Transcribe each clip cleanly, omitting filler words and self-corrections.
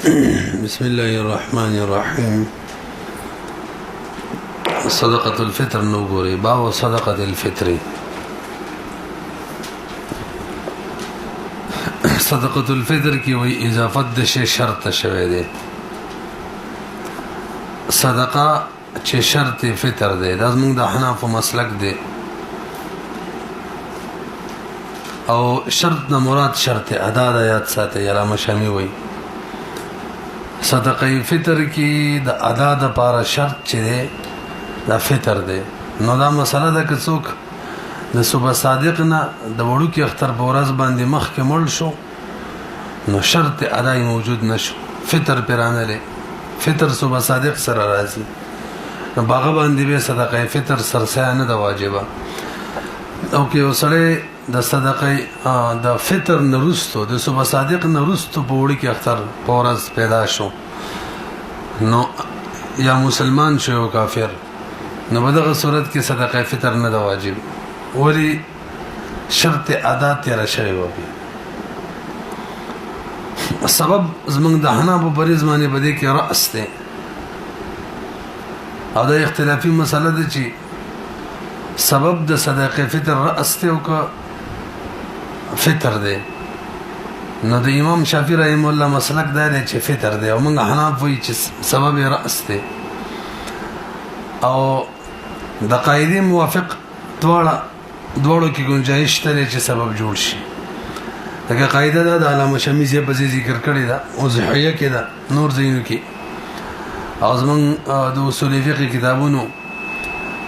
بسم الله الرحمن الرحيم. صدقة الفطر نوغوري باب صدقة الفطر. صدقة الفطر کی وی اضافت د شی شرط شوی دی. صدقه چې شرط فطر دی دا زموږ د حناف مسلک دی او شرط نه مراد شرط ادا د یاد ساتي علامه شامی وی صدقه فطر کی د ادا د پاره شرط چې دی دا فطر دی. نو دا مسله ده که څوک د صبح صادق نه د وړو کې اختر په ورځ باندې مخ کې مړ شو نو شرط اداي موجود نشو فطر پرانه لري فطر صبح صادق سره راځي نو باغ باندې به صدقه فطر سرسه نه د واجبہ او کې وسره د صدقه د فطر نرستو د صبح صادق نرستو په وړو کې اختر په ورځ پیدا شو نو یا مسلمان شو او کافر نو په دغه صورت کې صدقه فطر نه د واجب ولی شرط ادا تیر شوی وي. سبب زمونږ د حنا په بریز باندې بده کې رأس ده او دا اختلافي مسله ده چې سبب د صدقه فطر رأس ته او که فطر ده. نو د امام شافعي رحم الله مسلک دا دی چې فطر ده او موږ حناف وایي چې سبب رأس ده او د قاعده موافق دوړو کې گنجائش ته چې سبب جوړ شي. دغه قاعده دا د علامه شمیزه په ذکر کړی دا او زحیه کې دا نور زینو کې او زمون د اصول فقه کتابونو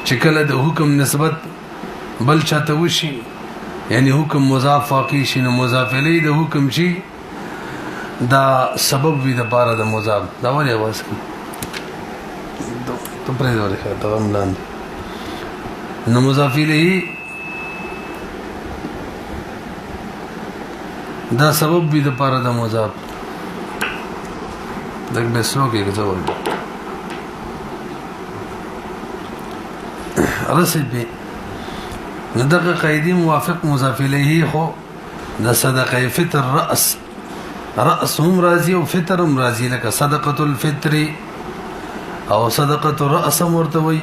چې کله د حکم نسبت بل چاته وشي یعنی حکم مضاف واقع شي نو مضاف الیه د حکم شي دا سبب وي د بار د مضاف دا ولې واس ته پرې ورته دا ملان نو مضاف الیه دا سبب وي د بار د مضاف دغه بسلو کې ځول رسید به دغه قاعده موافق مضاف الیه خو د صدقه فطر رأس هم راضی او فطر هم راضی لکه صدقه الفطر او صدقه الرأس مرتوی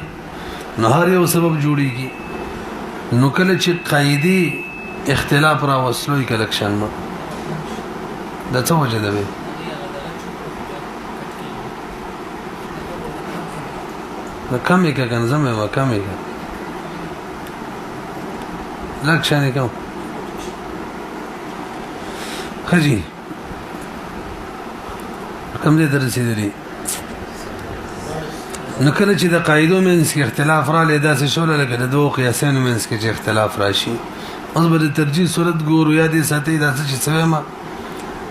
نو هر یو سبب جوړیږي نو کله چې قاعده اختلاف را وصلوي کلکشن ما دا څه وجه ده دا کمی که کنزمه و کمی که لکشنی کم خجی کم دې درسیدلی نو کله چې د قاعدو منځ کې اختلاف را لیدا څه شول لکه د دوه قیاسونو منځ کې چې اختلاف راشي اوس به د ترجیح صورت ګورو یا دې ساتي دا څه څه ما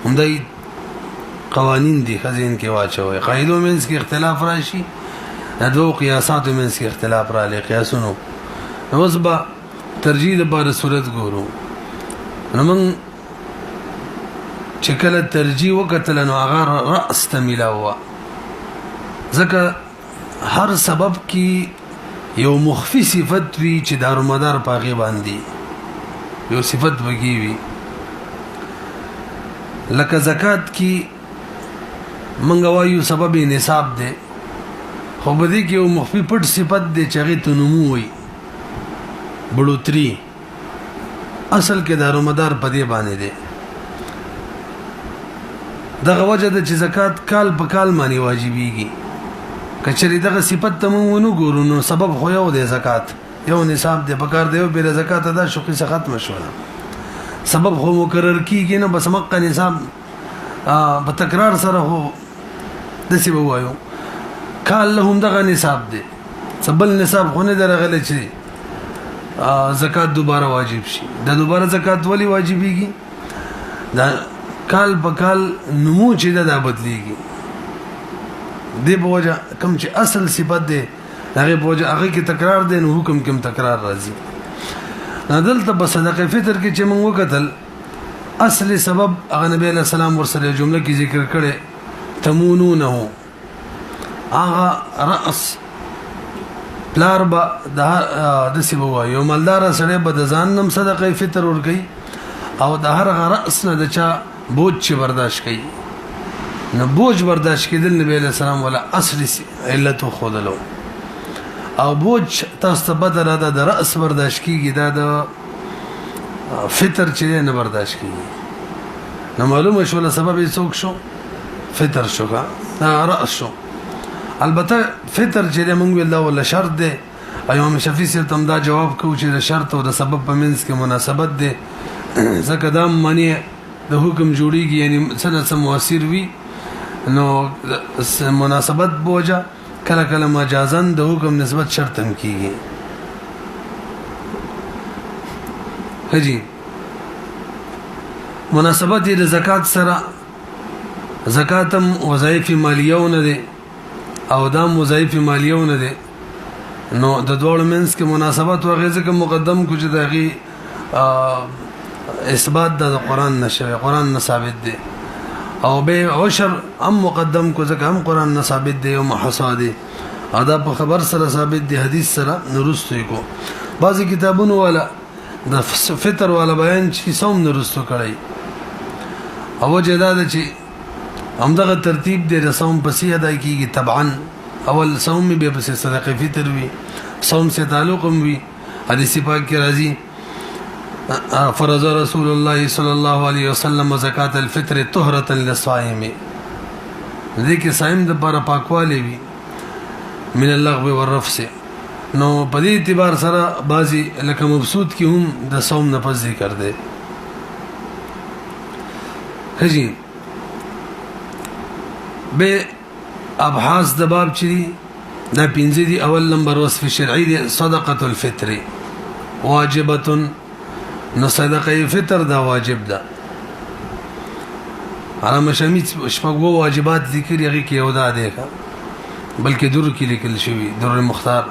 همدای قوانین دي خزین کې واچوي قاعدو منځ کې اختلاف راشي د دوه قیاساتو منځ کې اختلاف را لې قیاسونو اوس به ترجیح د بار صورت ګورو نو من چې کله ترجیح وکتل نو هغه رأس تملاوه ځکه هر سبب کی یو مخفی صفت وی چې دارومدار پاغي باندې یو صفت وږي وی لکه زکات کی منغوایو سبب نصاب ده خو بده کې یو مخفی پټ صفت ده چې هغه تنمو وی بڑوتری اصل کې دارومدار پدې باندې ده دغه وجه د چې زکات کال په کال معنی واجبېږي کچری دغه صفت ته مونږ ونه ګورو نو سبب خو یو دی زکات یو نصاب دی پکار دی بیر زکات ادا شو کې ختم شو سبب خو مقرر کیږي نه بس مقه نصاب په تکرار سره هو دسی وایو کال لهم دغه نصاب دی سبل نصاب خو نه درغله چي زکات دوباره واجب شي دا دوباره زکات ولی واجبېږي دا کال په کال نمو چې دا بدلېږي دی بوجه کم چې اصل صفت دی هغه بوجه هغه کې تکرار دی نو حکم کوم تکرار راځي دلته په صدقه فطر کې چې موږ وکتل اصل سبب هغه نبی له سلام ورسره جمله کې ذکر کړي تمونونه هغه رأس پلار با د سی بوا یو مالدار سره به د ځان نم صدقه فطر ورګي او د هر رأس نه د چا بوج چې برداشت کړي نو بوج برداشت کېدل نبی علیہ السلام ولا اصل علت خودلو او بوج تاسو ته بدر ده د رأس برداشت کیږي دا د فطر چې نه برداشت کیږي نو معلومه شو له سبب یې څوک شو فطر شو کا رأس شو البته فطر چې موږ ویل دا ولا شرط ده ایوم شفیع سره تم دا جواب کو چې د شرط او د سبب په منځ کې مناسبت ده ځکه دا معنی د حکم جوړیږي یعنی څه موثر وي نو مناسبت بوجا کله کله مجازن د حکم نسبت شرط هم کیږي هجی مناسبت د زکات سره زکاتم وظایف مالیونه دي او دا وظایف مالیونه دي نو د دوړ منس کې مناسبت وغه ځکه مقدم کو چې دغه اثبات د قران نشوي قران نه ثابت دي او به عشر ام مقدم کو ځکه هم قران نه ثابت دی او محصادي ادا په خبر سره ثابت دی حدیث سره نورستو کو بعضی کتابونو والا د فطر والا بیان چې سوم نورستو کړی او جداد چې همدغه ترتیب دی د سوم پسې ادا کیږي طبعا اول سوم به پسې صدقه فطر وي سوم سے تعلق هم وي حدیث پاک کې راځي فرض رسول الله صلی الله علیه وسلم زکات الفطر طهرة للصائم ذکر صائم د پر پاکوالی وی من اللغو والرفث نو په دې اعتبار سره بعضی لکه مبسوط کی هم د صوم نه پس ذکر دی هجی به ابحاث د باب چي دا پنځه دي اول نمبر وصف شرعي دي صدقه الفطر واجبه نو صدقه فطر دا واجب ده علامه شمیت شپږو واجبات ذکر یې کې یو دا دی بلکې در کې لیکل شوی در مختار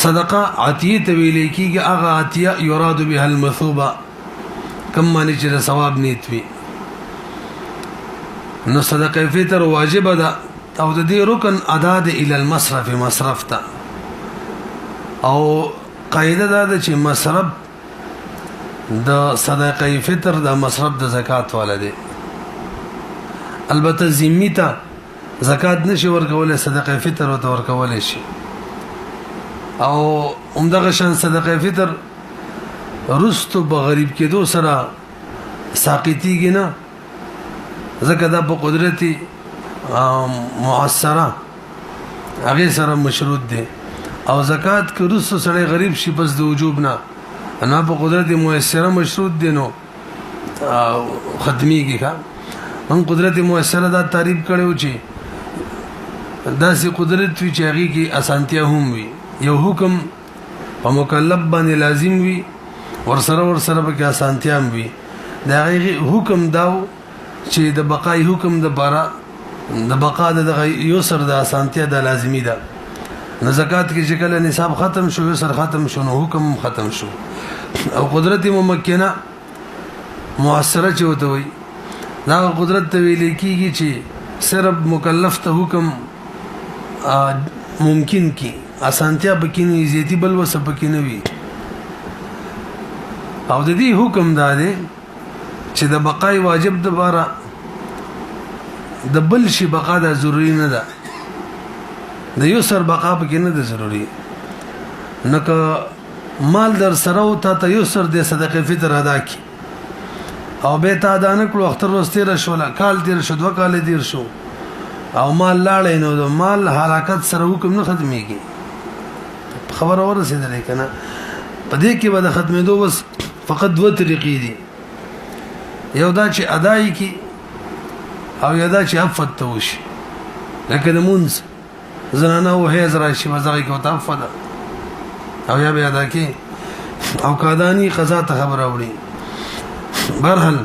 صدقه عطیه ته ویل کېږي هغه عطیه یراد بها المثوبه کم معنی چې ثواب نیت وي نو صدقه فطر واجب ده او د دې رکن ادا ده ال المصرف مصرف ته او قاعده ده چې مصرف د صدقه فطر د مصرف د زکات والده البته ذمي ته زکات نشي ورکول صدقه فطر ورته ورکول شي او عمدغه شان صدقه فطر رستو بغریب کې دو سره ساقطيږي نه زکه دا په قدرتي معسره هغه سره مشروط دي او زکات کې رستو سره غریب شي پس د وجوب نه انا په قدرت مؤثره مشروط دي نو ختمي کې هم قدرت مؤثره دا تعریف کړو چې داسې قدرت وی چې هغه کې اسانتیا هم وي یو حکم په مکلف باندې لازم وي ورسره به کې اسانتیا هم وي دا حکم داو چې د بقای حکم د بارا د بقا د یسر د اسانتیا د لازمی ده نو زکات کې چې کله نصاب ختم شو یسر ختم شو نو حکم ختم شو او قدرت ممکنه مؤثره چې وته وي دا قدرت ته ویل کېږي چې صرف مکلف ته حکم ممکن کی اسانتیا بکینی زیاتی بل وس بکینه وی او د دې حکم دا دی چې د بقای واجب د بارا د بل شي بقا د ضروری نه ده د یسر بقا پکې نه ده ضروری نکه مال در سره او ته یسر د صدقه فطر ادا کی او به تا دانه کړو اختر ورستې شو کال تیر شو دوه کال تیر شو او مال لاړې نو د مال حرکت سره حکم نه ختميږي خبر اورسېدلې کنه په دې کې به د ختمېدو بس فقط دوه طریقې دي یو دا چې اداي کی او یو دا چې عفت توش لکه د مونږ زنانه او هیز راشي مزغه کې وته عفت او یا به ادا کی او قادانی قضا ته خبر اوري برحل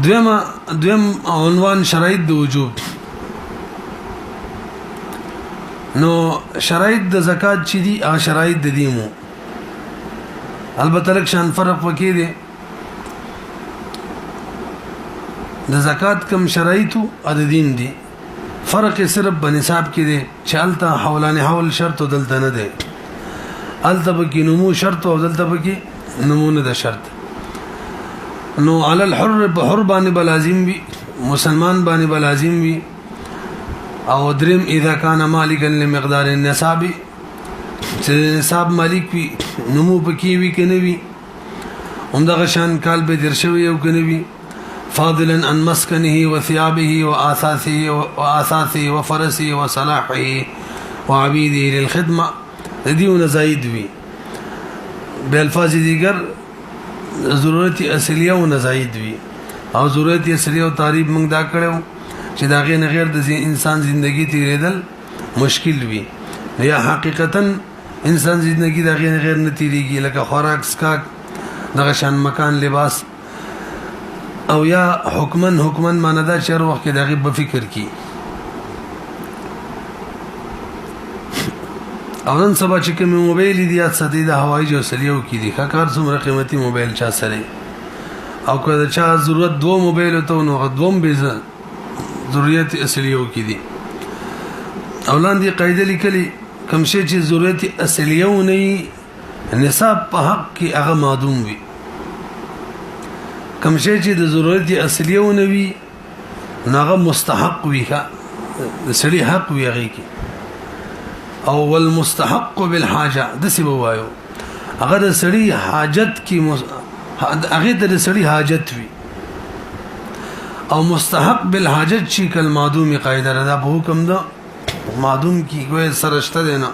دویم عنوان شرایط د وجوب نو شرایط د زکات چې دي او شرایط د دیمو البته لکشان فرق وکړي دي د زکات کم شرایط او د دین دي فرق صرف بنصاب کې دي چې الته حولان حول شرط دلته نه دي الته کې نمو شرط او دلته کې نمونه د شرط نو علی الحر بحر باندې بلازم وي مسلمان باندې بلازم وي او درم اذا كان مالكا لمقدار النصاب چې نصاب مالک وي نمو پکې وي کنه وي همدغه شان کال به درشوي او کنه وي فاضلا عن مسكنه وثيابه واثاثه وفرسه وصلاحه وعبيده للخدمه ديون زايد وي بالفاظ دیگر ضرورت اصلیه او نزاید وي او ضرورت اصلیه او تعریف موږ دا کړو چې دا غیر د انسان ژوندۍ تیریدل مشکل وي یا حقیقتا انسان ژوندۍ دا غیر نه تیریږي لکه خوراک اسکاک دغه شان مکان لباس او یا حکمن معنی دا چې هر وخت کې دغه په فکر کې او نن سبا چې کوم موبایل دی ساتي د هوایي جوسلیو کې دي کار څومره قیمتي موبایل چا سره او که چا ضرورت دو موبایل ته نو دوم به ضرورت اصلیو کې دي اولاندې قاعده لیکلي کوم شی چې ضرورت اصلیو نه نصاب په حق کې هغه معدوم وي کوم شی چې د ضرورت اصلیو نه وي هغه مستحق وي د سړي حق وي هغه کې او والمستحق بالحاجه د سی وایو هغه د سړي حاجت کې هغه د سړي حاجت وي او مستحق بالحاجت شي کل معدوم قاعده رضا په حکم ده معدوم کی کوئی سرشتہ دینا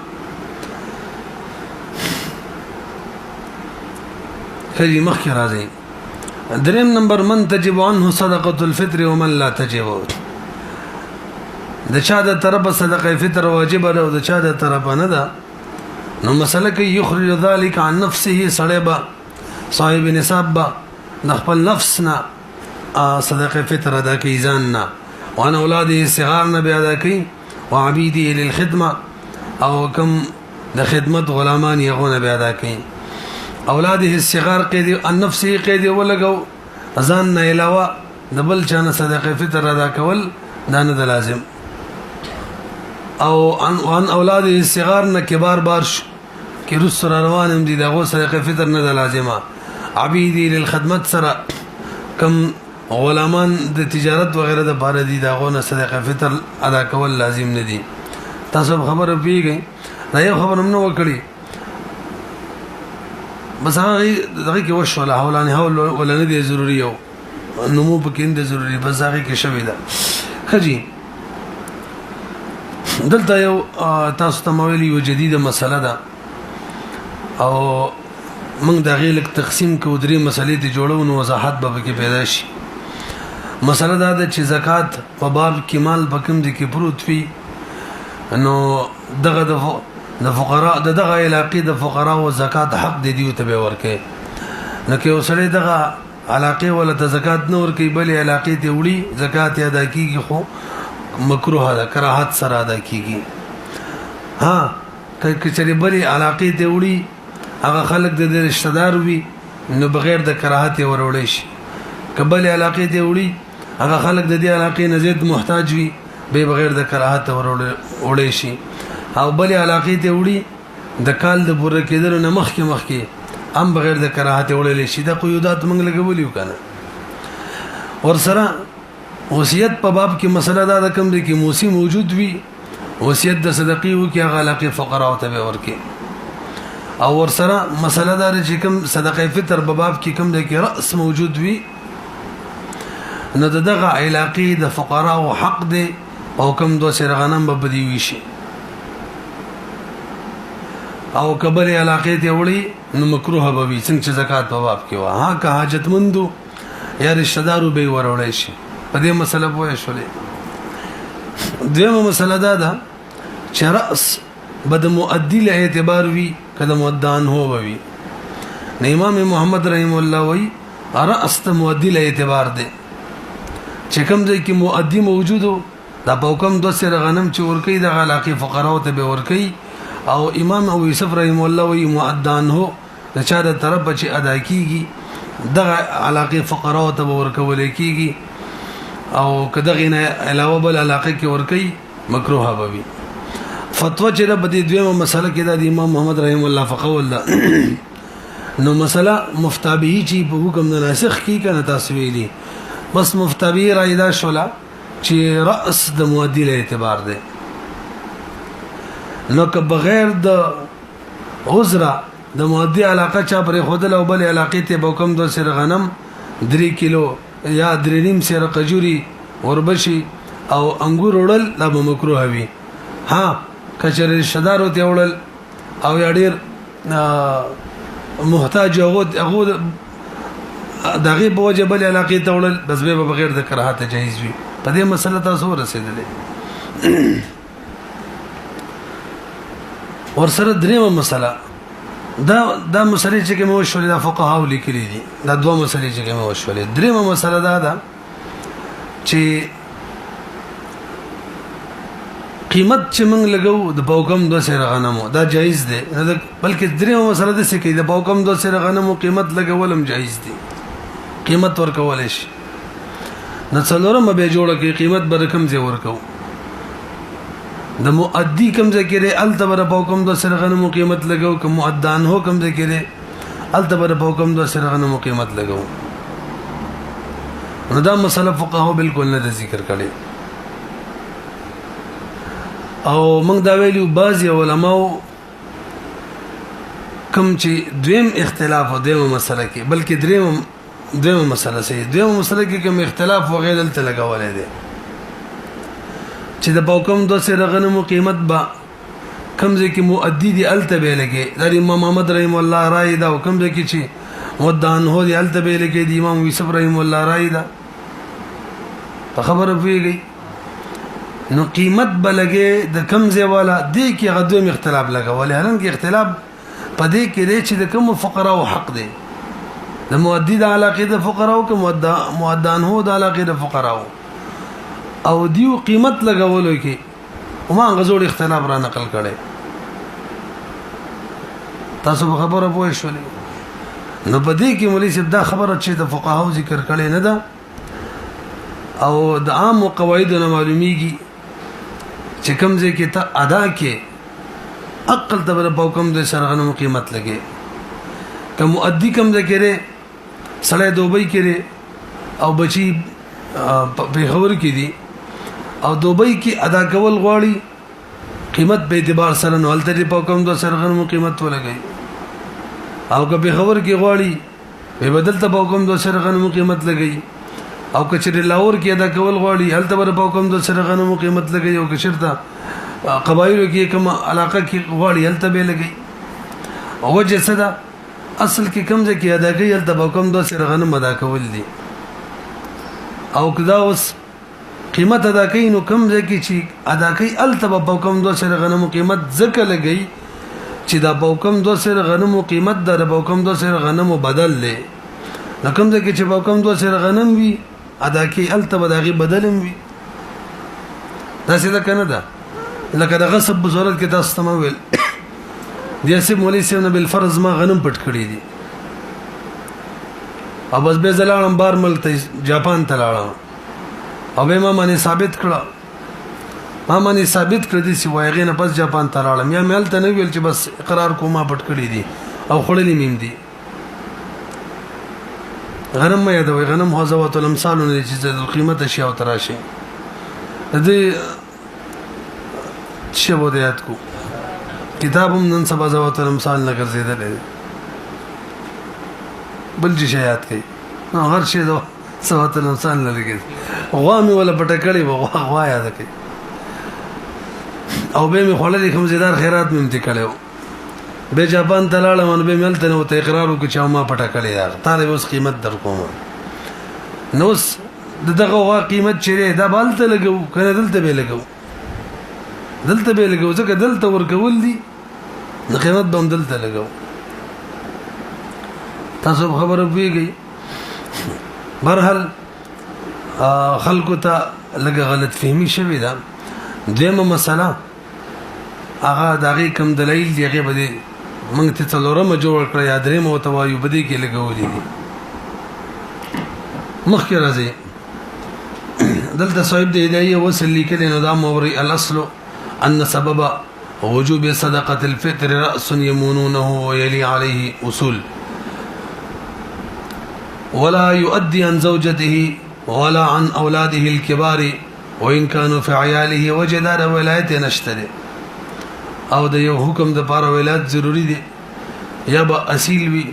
خیلی مخی راځي دریم نمبر من تجب عنه صدقه الفطر ومن لا تجب د چا د طرف صدقه فطر واجب ده او د چا د طرف نه ده نو مسله کې یخرج ذلك عن نفسه صلبا صاحب نصاب با د خپل نفس نه صدقه فطر ادا کوي ځان نه وان اولاده صغار نه بیا ادا کوي وعبيده للخدمه او کم د خدمت غلامان یغونه بیا ادا کوي اولاده الصغار قید النفس قید ولګو ځان نه علاوه د بل چانه صدقه فطر ادا کول دا نه لازم او ان اولاد الصغار نه کبار بارش کې رس روانم دي دغه صدقه فطر نه لازمه عبيدي للخدمت سره کم غلامان د تجارت وغیرہ د بار دي دغه نه صدقه فطر ادا کول لازم نه دي تاسو خبر پیږئ دا یو خبر هم نو وکړي بس هغه دغه کې وشو لا حولانه حول ولا نه دي ضروري او نمو پکې د ضروري بس هغه کې شوي ده خجی دلته یو تاسو ته مویلی یو جديده مسله ده او موږ د غیلک تقسیم کو درې مسلې ته جوړو نو وضاحت به کې پیدا شي مسله ده چې زکات په باب کې مال بکم دي کې پروت وي نو دغه د فقراء دغه علاقې د فقراء او زکات حق دي دی ته ورکه نو کې اوسړي دغه علاقې ولا ته زکات نه ورکې بلې علاقې ته وړي زکات ادا کیږي خو مکروه ده کراهت سره ادا کیږي ها کچري بلې علاقې ته وړي هغه خلک د رشتہ دار وي نو بغیر د کراهت ورولې شي کبل علاقې ته وړي هغه خلک د دې علاقې نه زیات محتاج وي به بغیر د کراهت ورولې شي او بل علاقې ته وړي د کال د پوره کېدل نه مخکې هم بغیر د کراهت ورولې شي د قیودات موږ لګولیو کنه ور سره وصیت په باب کې مسله دا د کوم دي کې موسی موجود وي وصیت د صدقې وو کې هغه علاقې فقراء او ته ورکه او ور سره مسله دا چې کوم صدقې فطر په باب کې کوم دي کې راس موجود وي نو دغه علاقې د فقراء او حق دي او کوم دو سره غنم به بدی وي شي او کبر علاقې ته وړي نو مکروه به وي څنګه چې زکات په باب کې وا ها که حاجتمندو یا رشتہ دارو به ورولې شي په دې مسله پوه شولې دیمه مسله ده چې راس بد مؤدی له اعتبار وی کله مؤدان هو وي نه امام محمد رحم الله وی راس ته مؤدی له اعتبار ده چې کوم ځای کې مؤدی موجودو دا په کوم دو سره غنم چې ورکی د علاقې فقراو ته به ورکی او امام ابو یوسف رحم الله وی مؤدان هو د چا د طرف چې ادا کیږي دغه علاقې فقراو ته ورکول کیږي او کداغه نه علاوه بل علاقه کې ورکی مکروه بوي فتوا چې د بدی دویمه مسله کې د امام محمد رحم الله فقول نو مسله مفتابهی چې په حکم د ناسخ کې کنه تاسو ویلي بس مفتابهی رایدا شولا چې رأس د مؤدی له اعتبار دی نو که بغیر د عذر د مؤدی علاقه چا پر خودل او بل علاقه ته به کوم د سر غنم 3 کیلو یا 3.5 سر قجوري وربشي او انګور وړل لا مکروه وي ها کچره شدارو ته وړل او یا ډیر محتاج هغه دغه په وجه بل علاقه ته وړل بس به بغیر د کراهت جایز وي په دې مسله تاسو رسیدلې ورسره دریمه مسله دا مسلې چې کوم وشولې د فقهاو لیکلي دي دا دوه مسلې چې کوم وشولې دریمه مسله دا ده چې قیمت چې موږ لګو د پوکم 2 سر غنمو دا جایز دی بلکې دریمه مسله د څه کې د پوکم 2 سر غنمو قیمت لګولم جایز دی قیمت ورکول شي نو څلورم به جوړه کې قیمت به رقم زی ورکو د مؤدی کم ذکر التبر پوکم 2 سر غنمو قیمت لګو کوم مؤدان هو کم ذکر التبر پوکم 2 سر غنمو قیمت لګو نو دا مسله فقهاو بالکل نه ذکر کړي او موږ دا ویلو بعضی علماء کم چې دویم اختلاف او دویم مسله کې بلکې دویم مسله سي دویم مسله کې کوم اختلاف وغیرہ دلته لګولې دي چې د پوکم 2 سر غنمو قیمت با کم ځکه مؤدی دی التبه لګي د امام محمد رحم الله رای دا کم ځکه چې مدان هو دی التبه لګي د امام یوسف رحم الله رای دا په خبره پیږي نو قیمت بلګي د کم ځای والا دی کې غدوم اختلاف لګولې هرن کې اختلاف پدې کې دی چې د کوم فقرا او حق دی د مؤدی د علاقه د فقرا او کوم مؤدان هو د علاقه د فقرا او دیو قیمت لګولو کې وما غزول اختلاف را نقل کړي تاسو په خبره پوه شولې نو پدې کې مولوی صاحب دا خبره چې د فقهاو ذکر کړي نه ده او د عام قواعدونو معلومیږي چې کوم ځای کې ته ادا کې عقل تبر په کوم د سرغنو قیمت لګي کوم مؤدی کوم ځای کې سړی دوبۍ کې او بچي په خبر کې دي او دوبۍ کې ادا کول غواړي قیمت به اعتبار سره نو هلته په کوم د سرغنو قیمت ولګي او که په خبر کې غواړي به بدلته په کوم د سرغنو قیمت لګي او کچره لاور کې ادا کول غواړي هلته په کوم د سرغنو قیمت لګي او کشرته قبایلو کې کوم علاقه کې غواړي هلته به لګي او وجه صدا اصل کې کوم ځکه ادا کوي هلته په کوم د سرغنو ادا کول دي او کدا اوس قیمت ادا کوي نو کوم ځکه چې ادا کوي هلته په کوم د سرغنو قیمت ځکه لګي چې دا په کوم د سرغنو قیمت د په کوم د سرغنو بدل لې نو کوم ځکه چې په کوم د سرغنم وي ادا کوي هلته به دغه بدلم وي دا څه ده کنه ده لکه د غصب بزورت کې تاسو ته ویل دي سه مولوی صاحب نه بل فرض ما غنم پټ کړی دي او بس به زلالم بار ملک ته جاپان ته لاړم او به ما باندې ثابت کړه چې وایغې نه پس جاپان ته لاړم یا مل ته نه ویل چې بس اقرار کومه پټ کړی دي او خړلې مين دي غنم ما یادوي غنم حوزوات الامثال نه چې د قیمت اشیاء تراشي دې شبو د یاد کو کتابم نن سبا زوات الامثال نه ګرځیدل بل شي یاد کوي هر شي دو زوات الامثال نه لګي غوامي ولا پټکړی غوا یاد کوي او به می خلل کوم زیدار خیرات مې امتکړو به جاپان تلاله من به ملته نو ته اقرار وکړ چې ما پټکړی دا طالب اوس قیمت در کوم نو دغه وا قیمت چیرې دا بالته لګو کنه دلته به لګو ځکه دلته ورکول دي نو قیمت به دلته لګو تاسو خبره پیږي برحال خلکو ته لګ غلط فهمي شوی دا دیمه مسله هغه دغه کم دلیل دی هغه بده موږ ته څلورمه جوړ کړ یا درېمه او توایو بده کې لګولې دي مخکې راځي دلته صاحب د هدايه وصل لیکل نو دا موري الاصل ان سبب وجوب صدقه الفطر راس يمونونه ويلي عليه اصول ولا يؤدي عن زوجته ولا عن اولاده الكبار وان كانوا في عياله وجدار ولایت نشته او د یو حکم د پاره ولایت ضروری دی یا به اصیل وي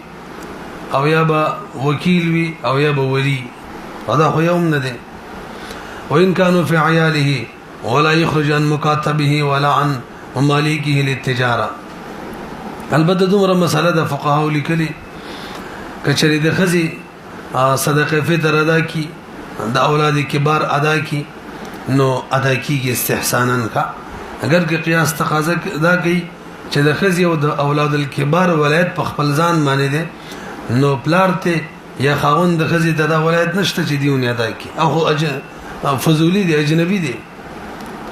او یا به وکیل وي او یا به ولی دا خو یوم نه دی وان كانوا في عياله ولا يخرج عن مكاتبه ولا عن مماليكه للتجاره البته دومره مساله د فقهاو لیکلي کچری د خزي صدقه فطر ادا کی د اولاد کبار ادا کی نو ادا کیږي استحسانا کا اگر که قیاس تقاضا ادا کوي چې د خزي او د اولاد الکبار ولایت په خپل ځان باندې ده نو پلارته یا خاوند د خزي د ولایت نشته چې دیونه ادا کی او فضولی دی اجنبی دی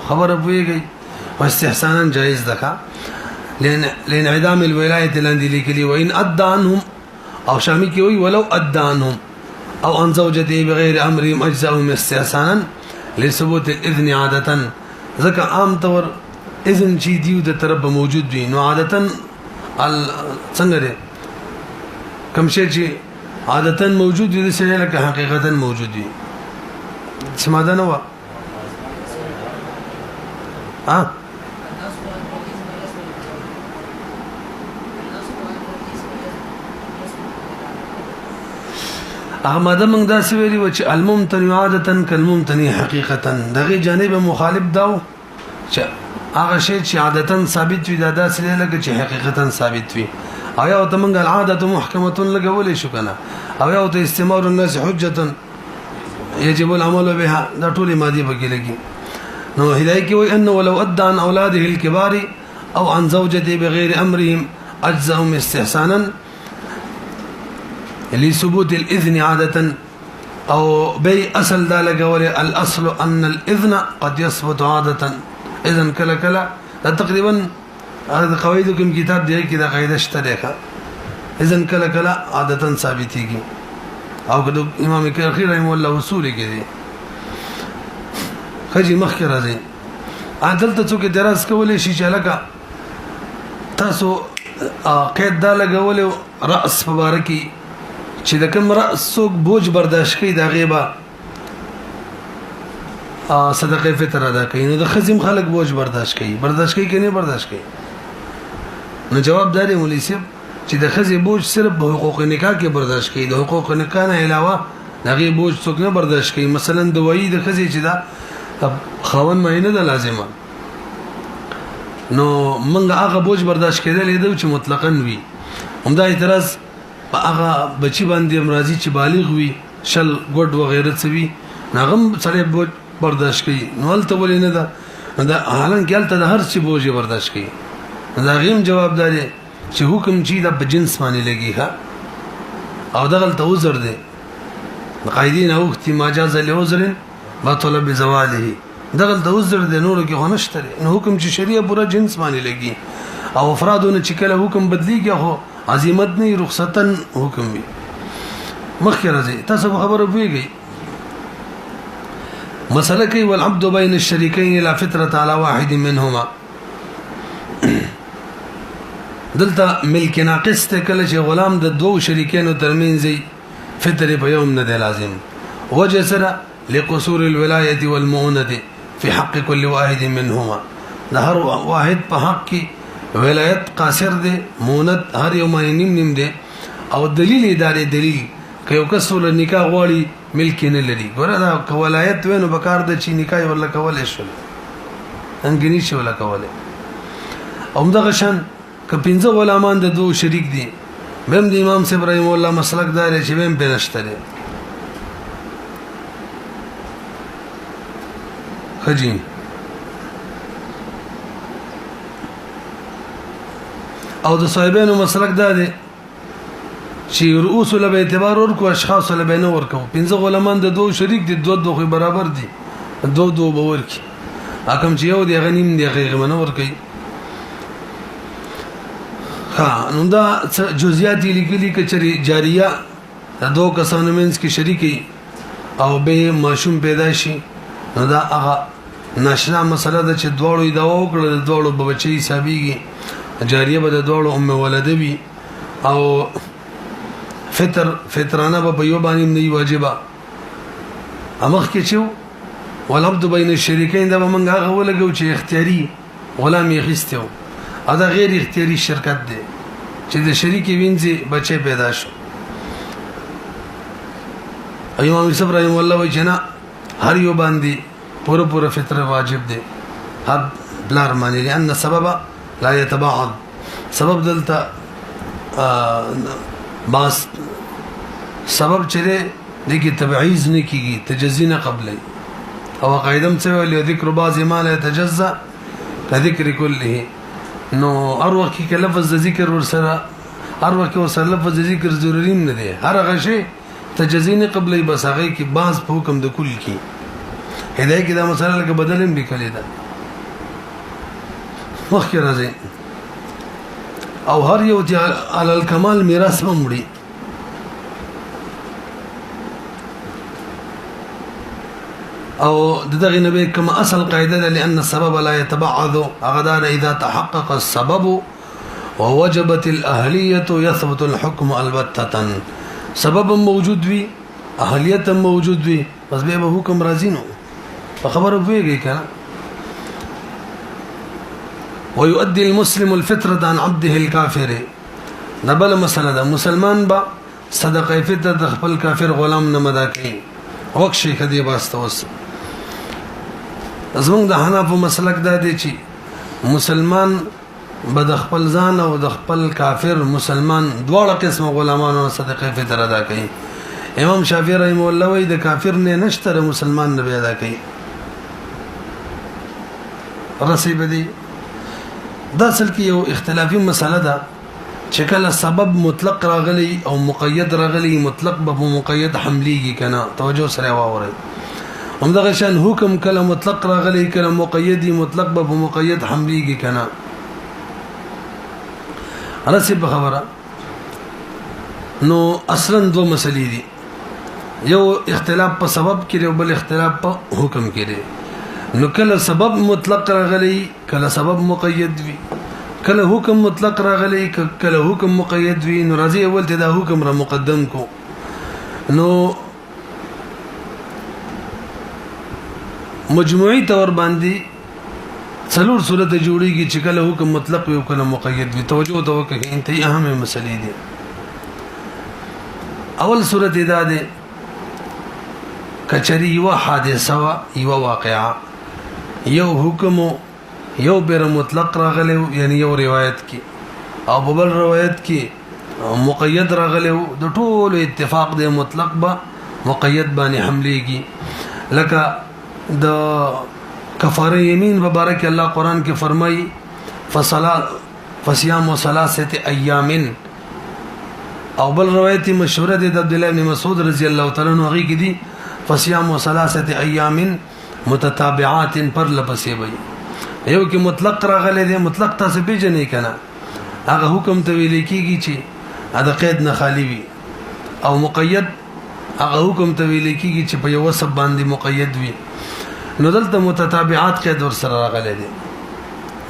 خبره پويږي واستحسانا جائز ده لان انعدام الولايه لاندې لیکلي وان ادى عنهم او شامی کی وی ولو ادى عنهم او عن زوجته بغیر امرهم اجزاهم استحسانا لثبوت الاذن عاده ځکه عام طور اذن چې دیو د طرف موجود وي نو عادتا څنګه دی کوم شی چې عادتا موجود وي د سره لکه حقیقتا موجود وي سماده نو احمد موږ دا سویلی و چې الممتنع عادتا کالممتنع حقیقتا دغه جانب مخالف داو چې هغه شی چې عادتا ثابت وي دا داسې لکه چې حقیقتا ثابت وي او یا ته موږ العاده محکمه لګولې شو کنه او یا ته استمرار الناس حجه يجب العمل بها دا ټول ماضي بګی لګي نو هدايه کې وي انه ولو ادى عن اولاده الكبار او عن زوجته بغير امرهم اجزاهم استحسانا لثبوت الاذن عاده او بي اصل دا لګول الاصل ان الاذن قد يثبت عاده اذن کله کله دا تقریبا هغه قواعد کوم کتاب دی کې دا قاعده شته ده اذن کله کله عاده ثابتيږي او کله امام کرخی رحم الله اصول کې دي خجی مخکې راځي عدالت څوک درس کولې شي چې لکه تاسو قید دا لګول راس مبارکي چې د کوم راس څوک بوج برداشت کوي دا غیبه صدقه فطر ادا کوي نو د خزم خلک بوج برداشت کوي کني برداشت کوي نو جواب داري مولوی صاحب چې د خزي بوج صرف په حقوق نکاح کې برداشت کوي د حقوق نکاح نه علاوه دغه بوج څوک نه برداشت کوي مثلا د وای د خزي چې دا خاون مینه ده لازمه نو منګه هغه بوج برداشت کېدل دی چې مطلقاً وي همدا اعتراض په هغه بچی باندې امراضي چې بالغ وي شل ګډ وغیرہ څه وي ناغم سره بوج برداشت کوي نو ولته ولې نه ده دا حالان کې الته د هر څه بوج برداشت کوي دا غیم جواب دی چې حکم چې د جنس باندې لګي ها او دغه ته عذر دی قائدین او اختي ماجاز لعذر بطل بزواله دغه ته عذر دی نور کې هنشته نو حکم چې شریعه پورا جنس باندې لګي او افرادونه چې کله حکم بدلیږي هو عظمت نه رخصتن حکم وي مخکې راځي تاسو خبره ویږي مسألة كي والعبد بين الشريكين لا فطرة على واحد منهما دلتا ملک ناقص ته کله چې غلام د دوو شریکانو ترمنځ فطر په یوم نه دی لازم وجه سره لقصور الولايه والمؤونه في حق كل واحد منهما ده هر واحد په حق کې ولایت قاصر دی مؤنت هر یو باندې نیم دی او دلیل اداري دلیل که یو کس ول نکاح غواړي ملک نه لري ګوره دا ولایت وینو بکار د چی نکاح ولا کولې شو انګنی شو ولا کولې اومدغه شان که پنځه غلامان د دوه شریک دي بهم د امام صاحب رحم الله مسلک دار چې بهم پنشته دي خجی او د صاحبانو مسلک دا دي چې رؤوس له اعتبار ورکو اشخاص له بینه ورکو پنځه غلامان د دوه شریک دي دوه برابر دي دوه به ورکی حکم چې یو دی غنیم دی غیغمنه ورکی ها نو دا جزئیات لیکلي کچري جاریه د دوه کسانو منځ کې شریکي او به ماشوم پیدا شي نو دا هغه ناشنا مسله ده چې دوړو دا وکړه د دوړو په بچي حسابيږي جاریه به د دوړو ام ولده وي او فطرانه په یو باندې نه واجبہ امخ کې چو ولعبد بین الشریکین دا موږ هغه ولګو چې اختیاري غلام یې خستو دا غیر اختیاري شرکت دی چې د شریکی وینځي بچي پیدا شو ایوب یوسف رحم الله وی جنا هر یو باندې پوره فطره واجب دی حد بلار معنی لأن سبب لا يتباعد سبب دلته باس سبب چره دغه تبعیض نه کیږي تجزی نه قبلې او قاعدم څه ویل ذکر بعض ما لا يتجزا كذكر كله نو هر وخت کې لفظ ذکر ورسره هر وخت ورسره لفظ ذکر ضروري نه دی هر هغه شی تجزی نه قبلې بس هغه کې بعض په حکم د کل کې هدايه کې دا مسله لکه بدلم لیکل دا وخت راځي او هر یو دی علی الکمال میراث ممړي او دغه نبی کما اصل قاعده لان السبب لا يتبعض اغدار اذا تحقق السبب ووجبت الاهليه يثبت الحكم البتة سبب موجود وي اهلیت موجود وي بس به حکم راځي نو خبر ویږي کنه ويؤدي المسلم الفطره عن عبده الكافر نبل مسله ده مسلمان با صدقه فطره د خپل کافر غلام نه مدا کوي وک شي کدي واستوس زمونږ د حنفو مسلک دا دی چې مسلمان به د خپل ځان او د خپل کافر مسلمان دواړه قسم غلامانو صدقه فطره ادا کوي امام شافعي رحم الله وی د کافر نه نشته مسلمان نه ادا کوي رسی بدی دا اصل کې یو اختلافي مسله ده چې کله سبب مطلق راغلی او مقید راغلی مطلق به مقید حمليږي کنه توجه سره واوري همدغه شان حکم کله مطلق راغلی کله مقیدی مطلق به مقید حمليږي کنه رسی په خبره نو اصلا دو مسلې دي یو اختلاف په سبب کې او بل اختلاف په حکم کې دی نو کله سبب مطلق راغلی کله سبب مقید وي کله حکم مطلق راغلی کله حکم مقید وي نو راځي اول ته دا حکم را مقدم کو نو مجموعي تور باندې څلور صورت جوړیږي چې کله حکم مطلق وي او کله مقید وي توجه توکه انتهي اهم مسلې دي اول صورت دا ده کچری یو حادثه یو واقعه یو حکم یو بیر مطلق راغلی یعنی یو روایت کې او بل روایت کې مقید راغلی د ټول اتفاق دی مطلق به مقید باندې حملېږي لکه د کفاره یمین مبارک الله قران کې فرمایي فصيام ثلاثه ايام او بل روایت مشهوره ده د عبد الله بن مسعود رضی الله تعالی عنہ هغه کې دي فصيام ثلاثه ايام متتابعات پر لپسې وي یو کې مطلق راغلی دی مطلق تاسو پیژنې کنه هغه حکم ته ویل کېږي چې دا قید نه خالی وي او مقید هغه حکم ته ویل کېږي چې په یو سب باندې مقید وي نو دلته متتابعات قید ور سره راغلی دی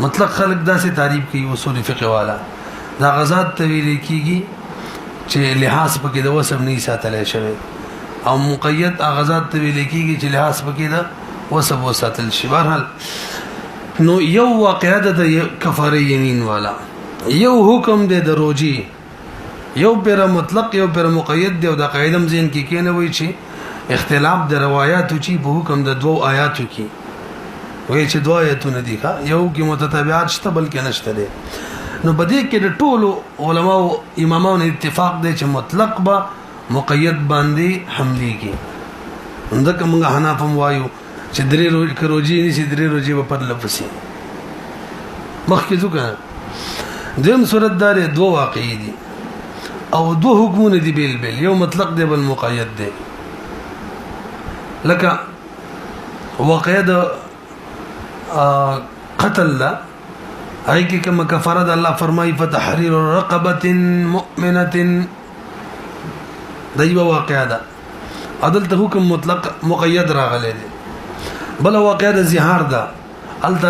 مطلق خلق داسې تعریف کوي اصول فقه والا دا غزاد ته ویل کېږي چې لحاظ پکې د وسب نه ساتل شوی او مقید غزاد ته ویل کېږي چې لحاظ پکې د وسب وساتل شي بهرحال نو یو واقعه د کفاره یمین والا یو حکم د روجي یو پر مطلق یو پر مقید دی او د قاعدم ذهن کې کینه وای چې اختلاف د روایتو چې په حکم د دوه آیاتو کې وای چې دوه آیاتونه دي یو کې متتابعات شته بلکې نشته دي نو بده کې د ټولو علماو امامانو اتفاق دی چې مطلق به مقید باندې حملېږي اندکه موږ حنافم وایو چې درې روزي نشي درې روزي په پر لپسي مخکې ځکه دیم صورت دار دوه واقعي دي او دوه حکمونه دي بیل یو مطلق دی بل مقید دی لکه واقعه د قتل لا هي کې کما کفاره د الله فرمایي فتحرير رقبه مؤمنه دایو واقعه ده عدل ته حکم مطلق مقید راغلی دی بل واقعه د زهار ده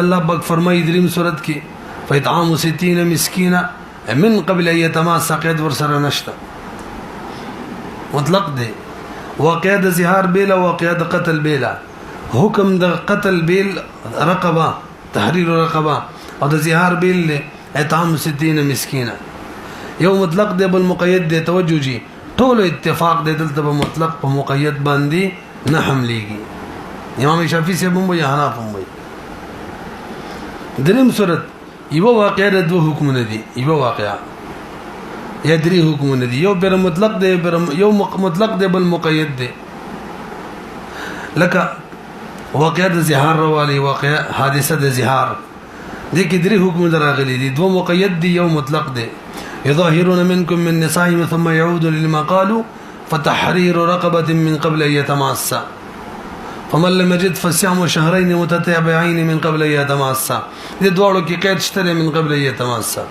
الله پاک فرمایي دریم صورت کې فاطعام 60 مسکینا من قبل ان يتماسا قید ور سره نشته مطلق دی واقع د زهار بیل او واقع د قتل بیل حکم د قتل بیل رقبه تحرير رقبه او د زهار بیل اطعام 60 مسکینا یو مطلق دی بل مقید دی توجه جی ټول اتفاق دی دلته په مطلق په مقید باندې نه حملېږي امام شافعي سے هم وي حناف هم وي دریم صورت یو واقع د دوه حکمونه دي یو واقع یا درې حکمونه دي یو بر مطلق دی یو مطلق دی بل مقید دی لکه واقع د زهار راولي واقع حادثه د زهار دي کې درې حکم راغلي دي دوه مقید دي یو مطلق دی يظاهرون منكم من نسائهم ثم يعود لما قالوا فتحرير رقبة من قبل أن يتماسا فمن لم يجد فصيام شهرين متتابعين من قبل أن يتماسا دي دوړو کې قید شته من قبل أن يتماسا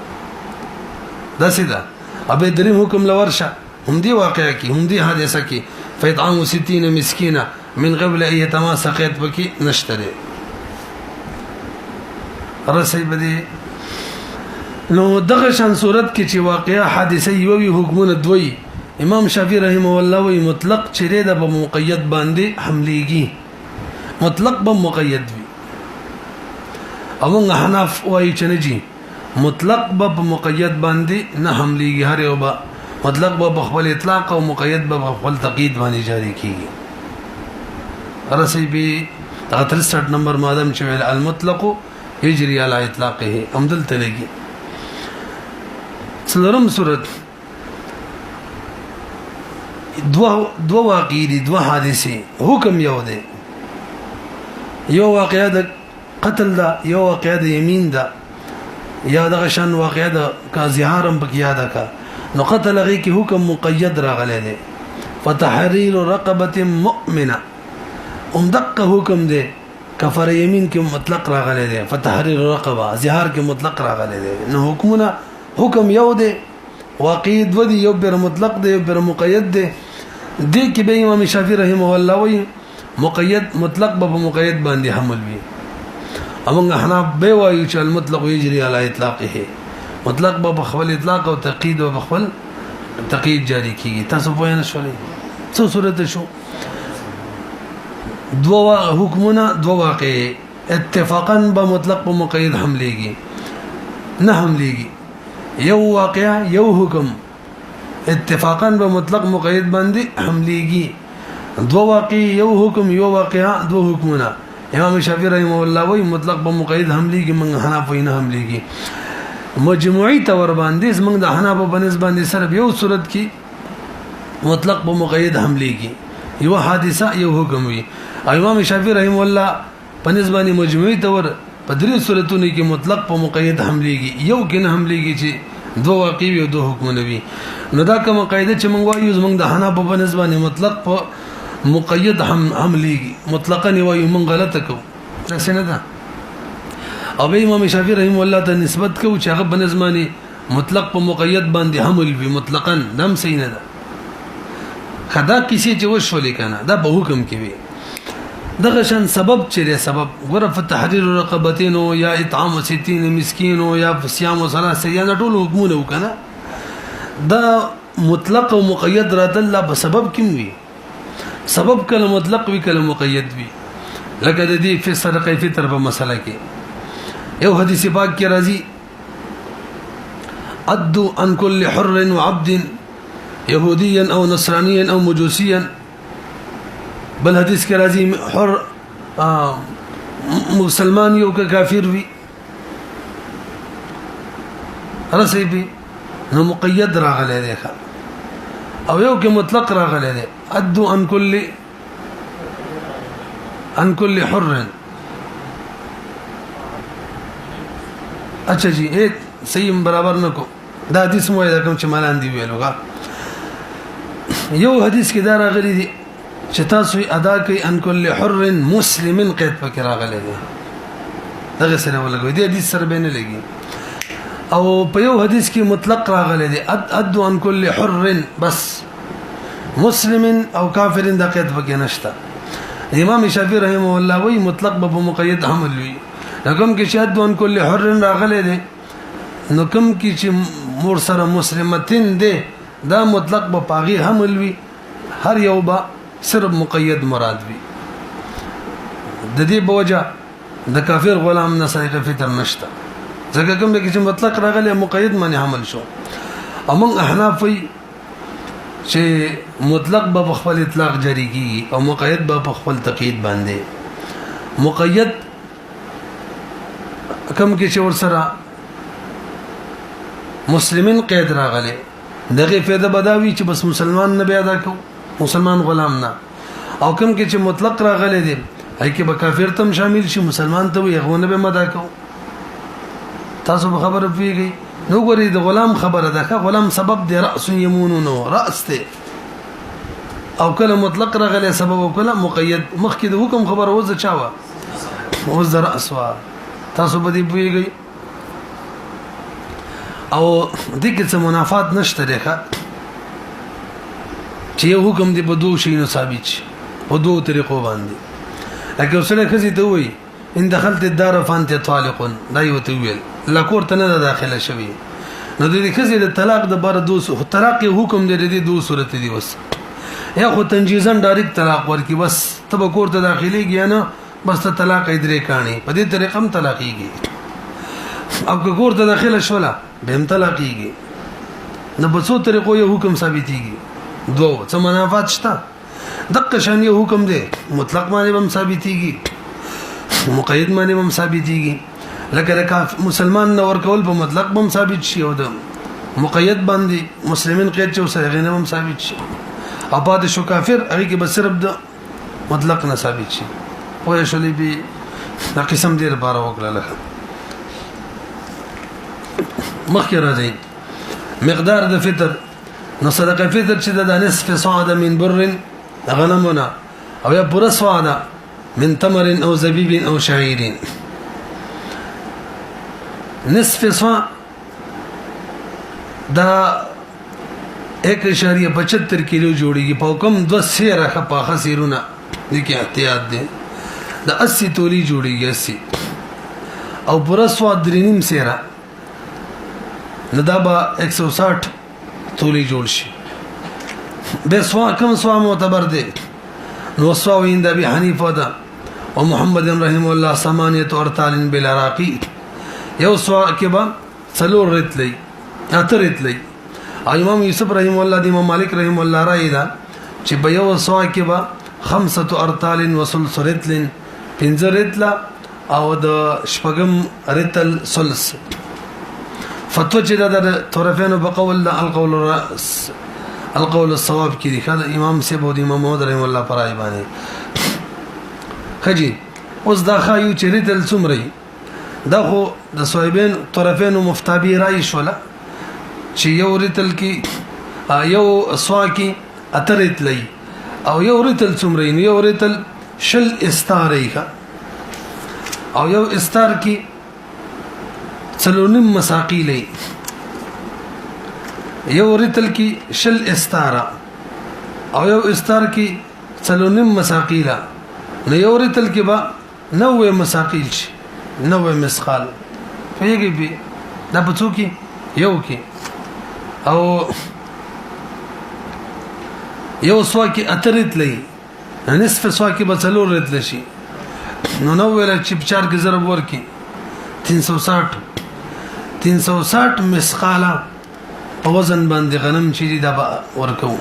دا سیدا ابه دریم حکم لورشه هم دي واقعه کې هم دي حادثه کې فيطعام 60 مسكينا من قبل أن يتماسا قید پکې نشته رسې بدی نو دغه شان صورت کې چې واقعا حادثه یو حکمونه دوی امام شافعي رحمه الله وی مطلق چیرې د مقید باندې حملېږي مطلق به مقید وي او حناف وایي چې نه جی مطلق به مقید باندې نه حملېږي هر یو به مطلق به خپل اطلاق او مقید به خپل تقید باندې جاری کیږي رسې به 63 نمبر مادم چې المطلق يجري على اطلاقه امدل تلګي څلورم صورت دو واقع دي دو حادثه حکم یو دی یو واقع د قتل دا یو واقع د یمین دا یا د شان واقع د کا زهارم پکې یاد کا نو قتل غي کې حکم مقید راغلی دی فتحرير رقبه مؤمنه دقه حکم دی کفر یمین کې مطلق راغلی دی فتحرير رقبه زهار کې مطلق راغلی دی نو حکمونه حکم یو دی واقع دو دی یو بر مطلق دی یو بر مقید دی دې کې به امام شافعي رحمه الله وی مقید مطلق به مقید باندې حمل وي امغه حناف به وایي چې المطلق يجري على اطلاقه مطلق به خپل اطلاق او تقید او خپل تقید جاری کیږي تاسو په نه شولې څو صورت شو دو حکمونه دو واقع اتفاقا به مطلق په مقید حملېږي نه حملېږي یو واقع یو حکم اتفاقا به مطلق مقید باندې حملېږي دو واقع یو حکم یو واقع دو حکمونه امام شافعي رحمه الله وی مطلق به مقید حملېږي من حناف نه حملېږي مجموعي تور باندې زمنګ د حناف په نسبت باندې صرف یو صورت کې مطلق به مقید حملېږي یو حادثه یو حکم وي امام شافعي رحمه الله په نسبت باندې مجموعي تور په درې صورتونو کې مطلق په مقید حملېږي یو کې نه حملېږي چې دو واقع او دو حکمونه وي نو دا کومه قاعده چې موږ وایو زموږ د حناف په نسبت باندې مطلق په مقید حملېږي مطلقاً وایو موږ غلطه کوو څه نه ده او امام شافعي رحمه الله ته نسبت کوو چې هغه په نسبت باندې مطلق په مقید باندې حمل وي مطلقاً دم صحیح نه ده خدا کسی چې وشولې کنه دا په حکم کې وي دغه شان سبب چې سبب غرف تحرير رقبتين یا اطعام 60 مسكين یا صيام ثلاثه یا ټول حکمونه وکنه دا مطلق او مقید راته الله په سبب کې وي سبب کله مطلق وی کله مقید وي لکه د دې په صدقه فطر په مسله کې یو حدیث پاک کې راځي ادو عن كل حر وعبد يهوديا او نصرانيا او مجوسيا بل حدیث کې راځي حر مسلمان یو که کافر وي رسې به نو مقید راغلی دی او یو کې مطلق راغلی دی ادو عن كل حر اچھا جی ایک صحیح برابر نکو دا حدیث مو دا کوم چې مالان دی ویلوغه یو حدیث کې دا راغلی دی چې تاسو ادا کوي ان كل حر مسلم قید پکې راغلی دی دغه سره ولګوي دی حدیث سره به نه لګي او په یو حدیث کې مطلق راغلی دی ادو عن كل حر بس مسلم او کافر د قید پکې نشته امام شافعي رحمه الله وی مطلق به مقید حمل وي کوم کې شهد عن كل حر راغلی دی نو کوم کې چې مور سره مسلمتين دی دا مطلق به پاغي حمل وي هر یو به صرف مقید مراد وي د دې بوجه د کافر غلام نه صدقه فطر نشته ځکه کوم چې مطلق راغلی مقید باندې عمل شو امون احناف وي چې مطلق به خپل اطلاق جاری کی او مقید به خپل تقید باندې مقید کوم کې چې ور سره مسلمین قید راغلی دغه فایده بداوی چې بس مسلمان نه بیا دا کو مسلمان غلام نه او کوم کې چې مطلق راغلی دی هي کې به کافر تم شامل شي مسلمان ته وي غونه به مدا کو تاسو خبر پیږي نو ګوري د غلام خبره ده غلام سبب دی راس یمونونو راس ته او کله مطلق راغلی سبب او کله مقید مخکې د حکم خبره وځه چاوه وځه راس وا تاسو به دی پیږي او دغه څه منافات نشته ده چې یو حکم دی په دوه شینو ثابت شي په دوه طریقو باندې لکه وسله خزي ته وي ان دخلت الدار فانت طالق دا یو ته ویل لا کور ته نه داخله شوی نو د دې خزي د طلاق د بار دوه طلاق حکم دی د دوه صورت دی وس یا خو تنجیزن ډایرکټ طلاق ورکی بس تب کور ته داخليږي نه بس ته طلاق درې کانی په دې طریقه هم طلاقيږي او که کور ته داخله شولا به هم طلاقيږي نو په څو طریقو یو حکم ثابتيږي دوه څه منافات شته دغه شان یو حکم دی مطلق باندې هم ثابتيږي مقید باندې هم ثابتيږي لکه مسلمان نور کول په مطلق هم ثابت شي او د مقید باندې مسلمانین قید چې سره غنه هم ثابت شي او بعد شو کافر هغه کې بس صرف د مطلق نه ثابت شي پوه شولې به دا قسم دی لپاره وکړه لکه مخکې راځي مقدار د فطر نو صدقه فطر چې د نصف صاعد من بر غنمنا او یا پورا صاعد من تمر او زبيب او شعير نصف صاع دا 1.75 کیلو جوړیږي په کوم 2 سیره خپاخه سیرونه د کې احتیاط دي د 80 تولی جوړیږي 80 او پورا صاعد 3.5 سیره نو دا به 160 تولی جوړ شي به سوا کوم سوا معتبر دي نو سوا عند ابي حنيفه ده او محمد رحم الله 48 بالعراقي یو سوا کې با څلور رتلې اتر رتلې امام یوسف رحم الله د امام مالک رحم الله راي ده چې به یو سوا کې با 45 وسلس رتلن 15 رتلا او د شپږم رتل سلس فتوى چې د طرفینو په قول القول الصواب کې دي خدای امام سیب او امام محمد رحم الله پرای باندې خجی اوس دا خایو چې ریدل څومره دا خو د صویبین طرفینو مفتابی رای شوله چې یو ریدل کې یو سوا کې اترت لای او یو ریدل څومره یو ریدل شل استاریخه او یو استار کې څلورنیم مساقیلې یو ریتل کې شل استاره او یو استار کې څلورنیم مساقیله نو یو ریتل کې با 90 مساقیل شي 90 مسقال فیږي به دا په څو کې یو کې او یو سوا کې اترت لې نصف سوا کې به څلور ریتل شي نو 90 چې 4 کې ضرب ورکی 360 مسقاله په وزن باندې غنم چې دا ورکو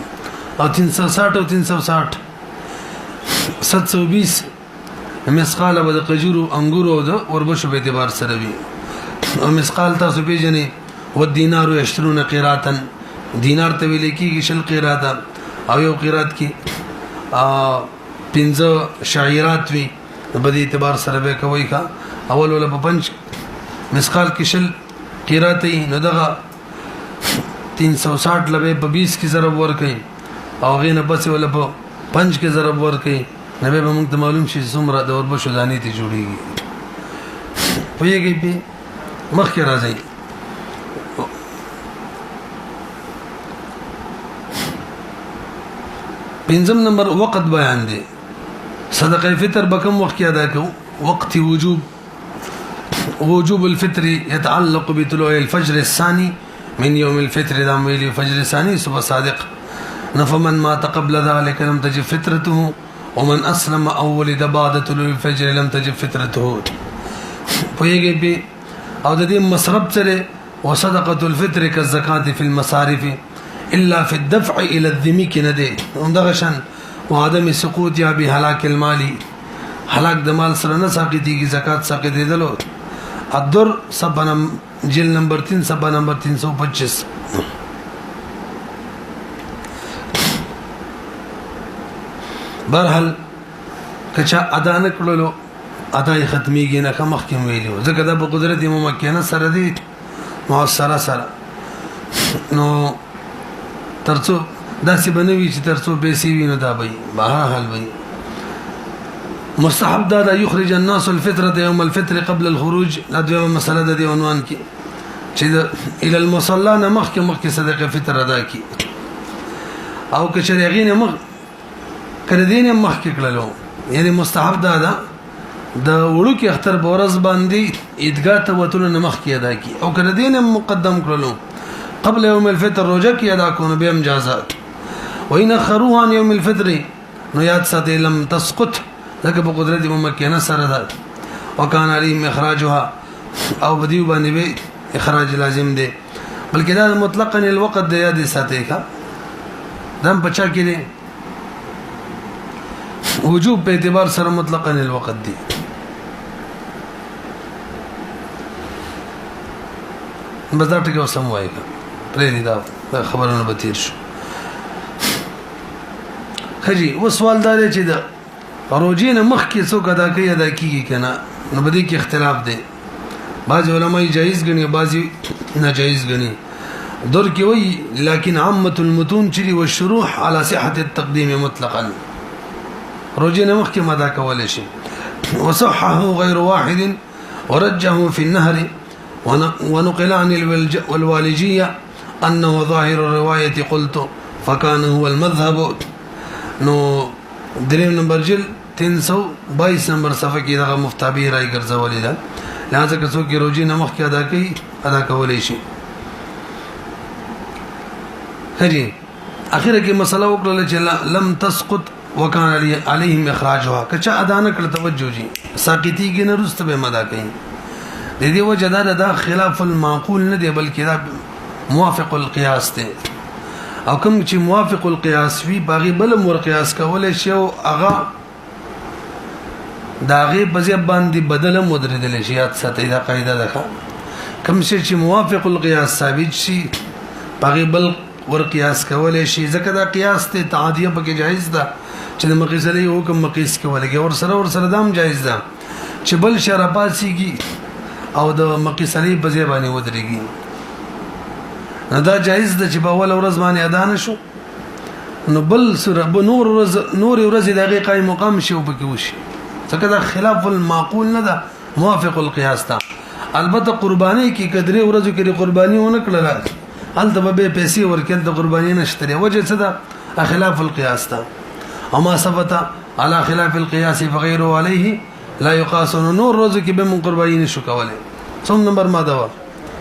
او 360 او 360 720 مسقاله به د قجورو انګورو او د وربشو په اعتبار سره وي او مسقال تاسو پیژنې و دینار یشترون قراتا دینار ته ویل کېږي شل قراتا او یو قرات کې 15 شعیرات وي په دې اعتبار سره به کوي ښا اول ولا په پنځ مسقال کې شل قراتي نو دغه 360 لبه په 20 کې ضرب ور کوي او غینه بس ولا په 5 کې ضرب ور کوي نه به موږ ته معلوم شي څومره د وربشو دانې ته جوړیږي پوهیږي په مخکې راځي پنځم نمبر وخت بیان دی صدقه فطر بکم وخت کې ادا کو وقت وجوب الفطر يتعلق بطلوع الفجر الثاني من يوم الفطر دام ویلی فجر ثاني صبح صادق نفمن مات قبل ذلك لم تجب فطرته ومن اسلم او ولد بعد طلوع الفجر لم تجب فطرته پویږي به او د دې مصرف سره وصدقه الفطر كالزکات في المصارف الا في الدفع الى الذم كنده همدغه شان وعدم سقوط یا به هلاك المالي هلاك د مال سره نه ساقطيږي زکات ساقطېدلو الدر صفحه جلد نمبر 3 صفحه نمبر 325 برحال کچا ادا نه کړلو ادا یې ختميږي نه کوم مخکې ویلو ځکه دا په قدرت ممکنه سره دي موثره سره نو ترڅو داسې بنوي چې ترڅو پیسې وینو دا به بهر حال وي مستحب دا يخرج الناس الفطره يوم الفطر قبل الخروج ادویه مسله د دې عنوان کې چې الى المصلى نه مخکې صدقه فطر ادا کی او که شریعین مخ کړدین مخکې کړلو یعنی مستحب دا د وړو کې اختر بورز باندې عیدګاه ته وتل نه مخکې ادا کی او کړدین مقدم کړلو قبل يوم الفطر روزه کې ادا کونه به امجازات وإن أخروها عن يوم الفطر نو یاد ساتي لم تسقط ذکر په قدرت ممکنه سره ده وکانه عليهم اخراجها او بدیو باندې به اخراج لازم ده بلکې دا مطلقاً الوقت د یاد ساتي کا دم بچا کې دي وجوب په اعتبار سره مطلقاً الوقت دي بس دا ټکو سم وایي پرې دا خبرونه به تیر شو خجی و سوال دا دی چې د روزې نه مخکې څوک ادا کوي ادا کیږي کنه نو بده کې اختلاف دی بعض علماء جایز غني بعض ناجایز غني دور کې وی لكن عامه المتون چری والشروح على صحه التقديم مطلقا روزې نه مخکې ادا کول شي وصححه غير واحد ورجه في النهر ونقل عن الوالجيه انه ظاهر الروايه قلت فكان هو المذهب نو دریم نمبر جل 322 نمبر صفحه کې دا مفتابی راي ګرځولې ده لہذا که څوک روزي نمخ کې ادا کوي ادا کولای شي هجي اخره کې مسله وکړه چې لم تسقط وكان عليهم اخراجها کچا ادا نه کړ توجه جي ساقطي کې نه رسته به مدا کوي د دې وجه دا خلاف المعقول نه دی بلکې دا موافق القياس دی او کوم چې موافق القياس وی باغي بل مور قياس کول شي او هغه داغه بځ باندې بدل مدردل شي یاد ساتي دا قاعده ده کوم چې موافق القياس ثابت شي باغي بل ور قياس کول شي ځکه دا قياس ته تعدیه پکې جایز ده چې د مقیسلي حکم مقیس کولږي ور سره دام جایز ده چې بل شراباسيږي او د مقیسلي په ځای باندې ودرېږي دا جایز ده چې په اول ورځ باندې ادا نشو نو بل سره نور ورځ دغه قائم مقام شي او پکې وشي ځکه دا خلاف المعقول نه ده موافق القياس ده البته قرباني کې کدرې ورځو کې قرباني ونه کړل هل د به پیسې ورکړل د قرباني نشته وجه څه ده خلاف القياس ده اما ثبت على خلاف القياس فغير عليه لا يقاس نور ورځو کې به من قرباني نشو کولای څوم نمبر ما دا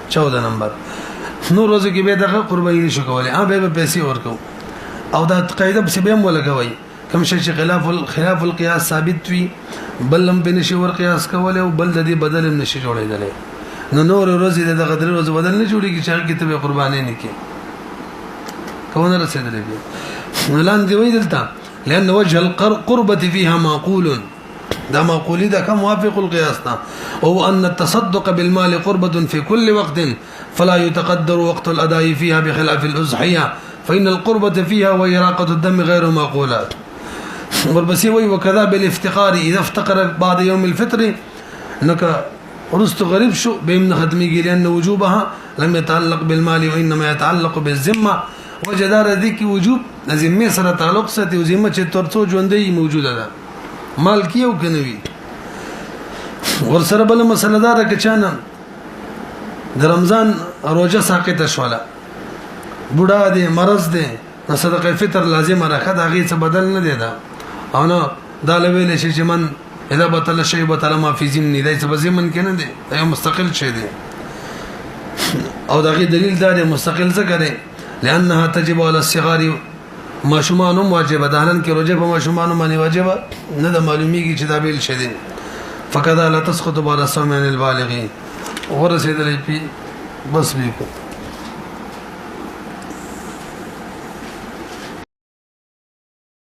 14 نمبر نور ورځو کې به دغه قرباني نشو کولای به پیسې ورکو او دا قاعده به به ولګوي کوم شي چې خلاف القياس ثابت وي بل هم بنشي ور قياس کولای او بل د دې بدل هم نشي جوړېدل نو نور ورځې دغه درې ورځې بدل نه جوړيږي چې هغه کې ته قرباني نه کې کومه رسېدلې نو لاندې وی دلته لأن وجه القربة فيها معقول ده معقولي ده كموافق القياس ده وهو أن التصدق بالمال قربة في كل وقت فلا يتقدر وقت الأداء فيها بخلاف الأضحية فإن القربة فيها وإراقة الدم غير معقولات والبسيوي وكذا بالافتقار إذا افتقر بعد يوم الفطر انك رست غريب شو بيمن ختمي لأن وجوبها لم يتعلق بالمال وإنما يتعلق بالذمة وجدار ذيك وجوب ذمه سره تعلق ساتي ذمه چې ترڅو ژوندۍ موجوده ده مال کیو کنوي ور سره بل مسله دار کې چانه د رمضان روزه ساقطه شوله بوډا دي مرز دي صدقه فطر لازم راخه دا غي څه بدل نه دي دا او نو دا لویل شي چې من اذا بطل شيء بطل ما في ذمني دا څه بزمن کنه دي دا مستقل شي دي او دا غي دلیل دا مستقل څه کوي لانها تجب على الصغار ماشومان هم واجب ده نن کې روزه په ماشومان باندې واجب نه د معلومیږي چې دا بیل شدي فقط لا تسقط بعد الصوم عن البالغين ورسېدلې پی بس به کو